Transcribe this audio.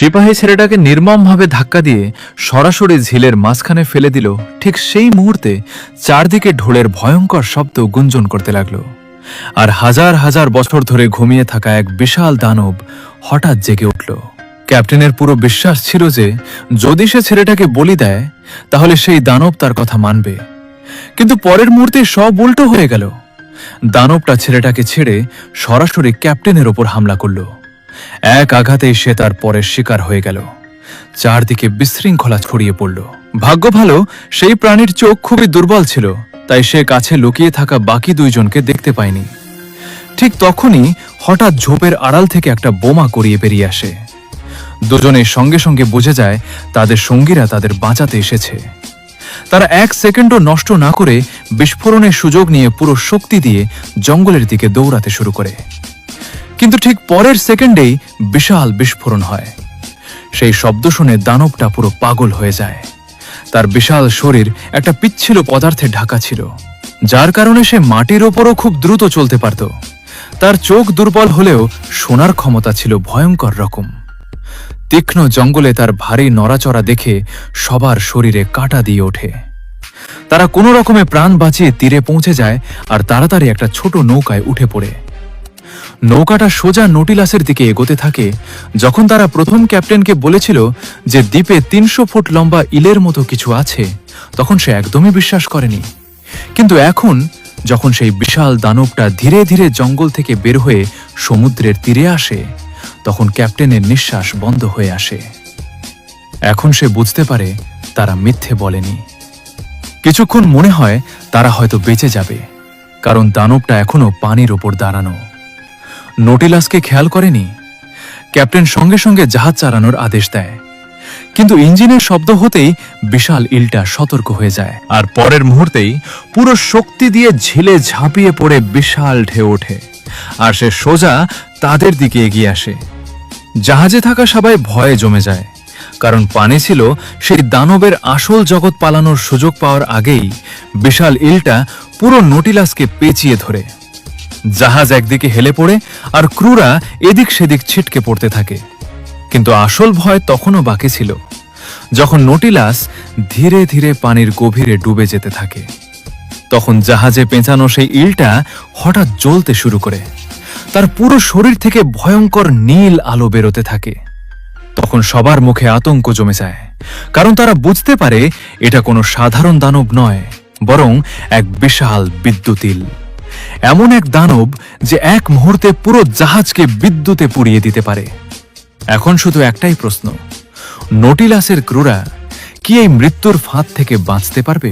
সিপাহী ছেলেটাকে নির্মমভাবে ধাক্কা দিয়ে সরাসরি ঝিলের মাঝখানে ফেলে দিল। ঠিক সেই মুহূর্তে চারদিকে ঢোলের ভয়ঙ্কর শব্দ গুঞ্জন করতে লাগল, আর হাজার হাজার বছর ধরে ঘুমিয়ে থাকা এক বিশাল দানব হঠাৎ জেগে উঠল। ক্যাপ্টেনের পুরো বিশ্বাস ছিল যে যদি সে ছেলেটাকে বলি দেয় তাহলে সেই দানব তার কথা মানবে, কিন্তু পরের মুহূর্তে সব উল্টো হয়ে গেল। দানবটা ছেলেটাকে ছেড়ে সরাসরি ক্যাপ্টেনের ওপর হামলা করল। এক আঘাতেই সে তার পরের শিকার হয়ে গেল। চারদিকে বিশৃঙ্খলা ছড়িয়ে পড়ল। ভাগ্য ভালো সেই প্রাণীর চোখ খুবই দুর্বল ছিল, তাই সে কাছে লুকিয়ে থাকা বাকি দুইজনকে দেখতে পায়নি। ঠিক তখনই হঠাৎ ঝোপের আড়াল থেকে একটা বোমা গড়িয়ে বেরিয়ে আসে। দুজনে সঙ্গে সঙ্গে বুঝে যায় তাদের সঙ্গীরা তাদের বাঁচাতে এসেছে। তারা এক সেকেন্ডও নষ্ট না করে বিস্ফোরণের সুযোগ নিয়ে পুরো শক্তি দিয়ে জঙ্গলের দিকে দৌড়াতে শুরু করে। কিন্তু ঠিক পরের সেকেন্ডেই বিশাল বিস্ফোরণ হয়। সেই শব্দ শুনে দানবটা পুরো পাগল হয়ে যায়। তার বিশাল শরীর একটা পিচ্ছিল পদার্থে ঢাকা ছিল, যার কারণে সে মাটির ওপরও খুব দ্রুত চলতে পারত। তার চোখ দুর্বল হলেও শোনার ক্ষমতা ছিল ভয়ঙ্কর রকম। তীক্ষ্ণ জঙ্গলে তার ভারী নড়াচড়া দেখে সবার শরীরে কাঁটা দিয়ে ওঠে। তারা কোনো রকমে প্রাণ বাঁচিয়ে তীরে পৌঁছে যায় আর তাড়াতাড়ি একটা ছোট নৌকায় উঠে পড়ে। নৌকাটা সোজা নটিলাসের দিকে এগোতে থাকে। যখন তারা প্রথম ক্যাপ্টেনকে বলেছিল যে দ্বীপে ৩০০ ফুট লম্বা ইলের মতো কিছু আছে, তখন সে একদমই বিশ্বাস করেনি। কিন্তু এখন যখন সেই বিশাল দানবটা ধীরে ধীরে জঙ্গল থেকে বের হয়ে সমুদ্রের তীরে আসে, তখন ক্যাপ্টেনের নিঃশ্বাস বন্ধ হয়ে আসে। এখন সে বুঝতে পারে তারা মিথ্যে বলেনি। কিছুক্ষণ মনে হয় তারা হয়তো বেঁচে যাবে, কারণ দানবটা এখনো পানির ওপর দাঁড়ানো। নটিলাসকে খেয়াল করেনি। ক্যাপ্টেন সঙ্গে সঙ্গে জাহাজ চালানোর আদেশ দেয়, কিন্তু ইঞ্জিনের শব্দ হতেই বিশাল ইলটা সতর্ক হয়ে যায়, আর পরের মুহূর্তেই পুরো শক্তি দিয়ে ঝিলে ঝাঁপিয়ে পড়ে বিশাল ঢেউ ওঠে, আর সে সোজা তাদের দিকে এগিয়ে আসে। জাহাজে থাকা সবাই ভয়ে জমে যায়, কারণ পানি ছিল সেই দানবের আসল জগৎ পালানোর সুযোগ পাওয়ার আগেই বিশাল ইলটা পুরো নটিলাসকে পেঁচিয়ে ধরে। জাহাজ একদিকে হেলে পড়ে আর ক্রুরা এদিক সেদিক ছিটকে পড়তে থাকে। কিন্তু আসল ভয় তখনও বাকি ছিল, যখন নটিলাস ধীরে ধীরে পানির গভীরে ডুবে যেতে থাকে। তখন জাহাজে পেঁচানো সেই ইলটা হঠাৎ জ্বলতে শুরু করে। তার পুরো শরীর থেকে ভয়ঙ্কর নীল আলো বেরোতে থাকে। তখন সবার মুখে আতঙ্ক জমে যায়, কারণ তারা বুঝতে পারে এটা কোনো সাধারণ দানব নয়, বরং এক বিশাল বিদ্যুতিল। এমন এক দানব যে এক মুহূর্তে পুরো জাহাজকে বিদ্যুতে পুড়িয়ে দিতে পারে। এখন শুধু একটাই প্রশ্ন, নটিলাসের ক্রুরা কি এই মৃত্যুর ফাঁদ থেকে বাঁচতে পারবে?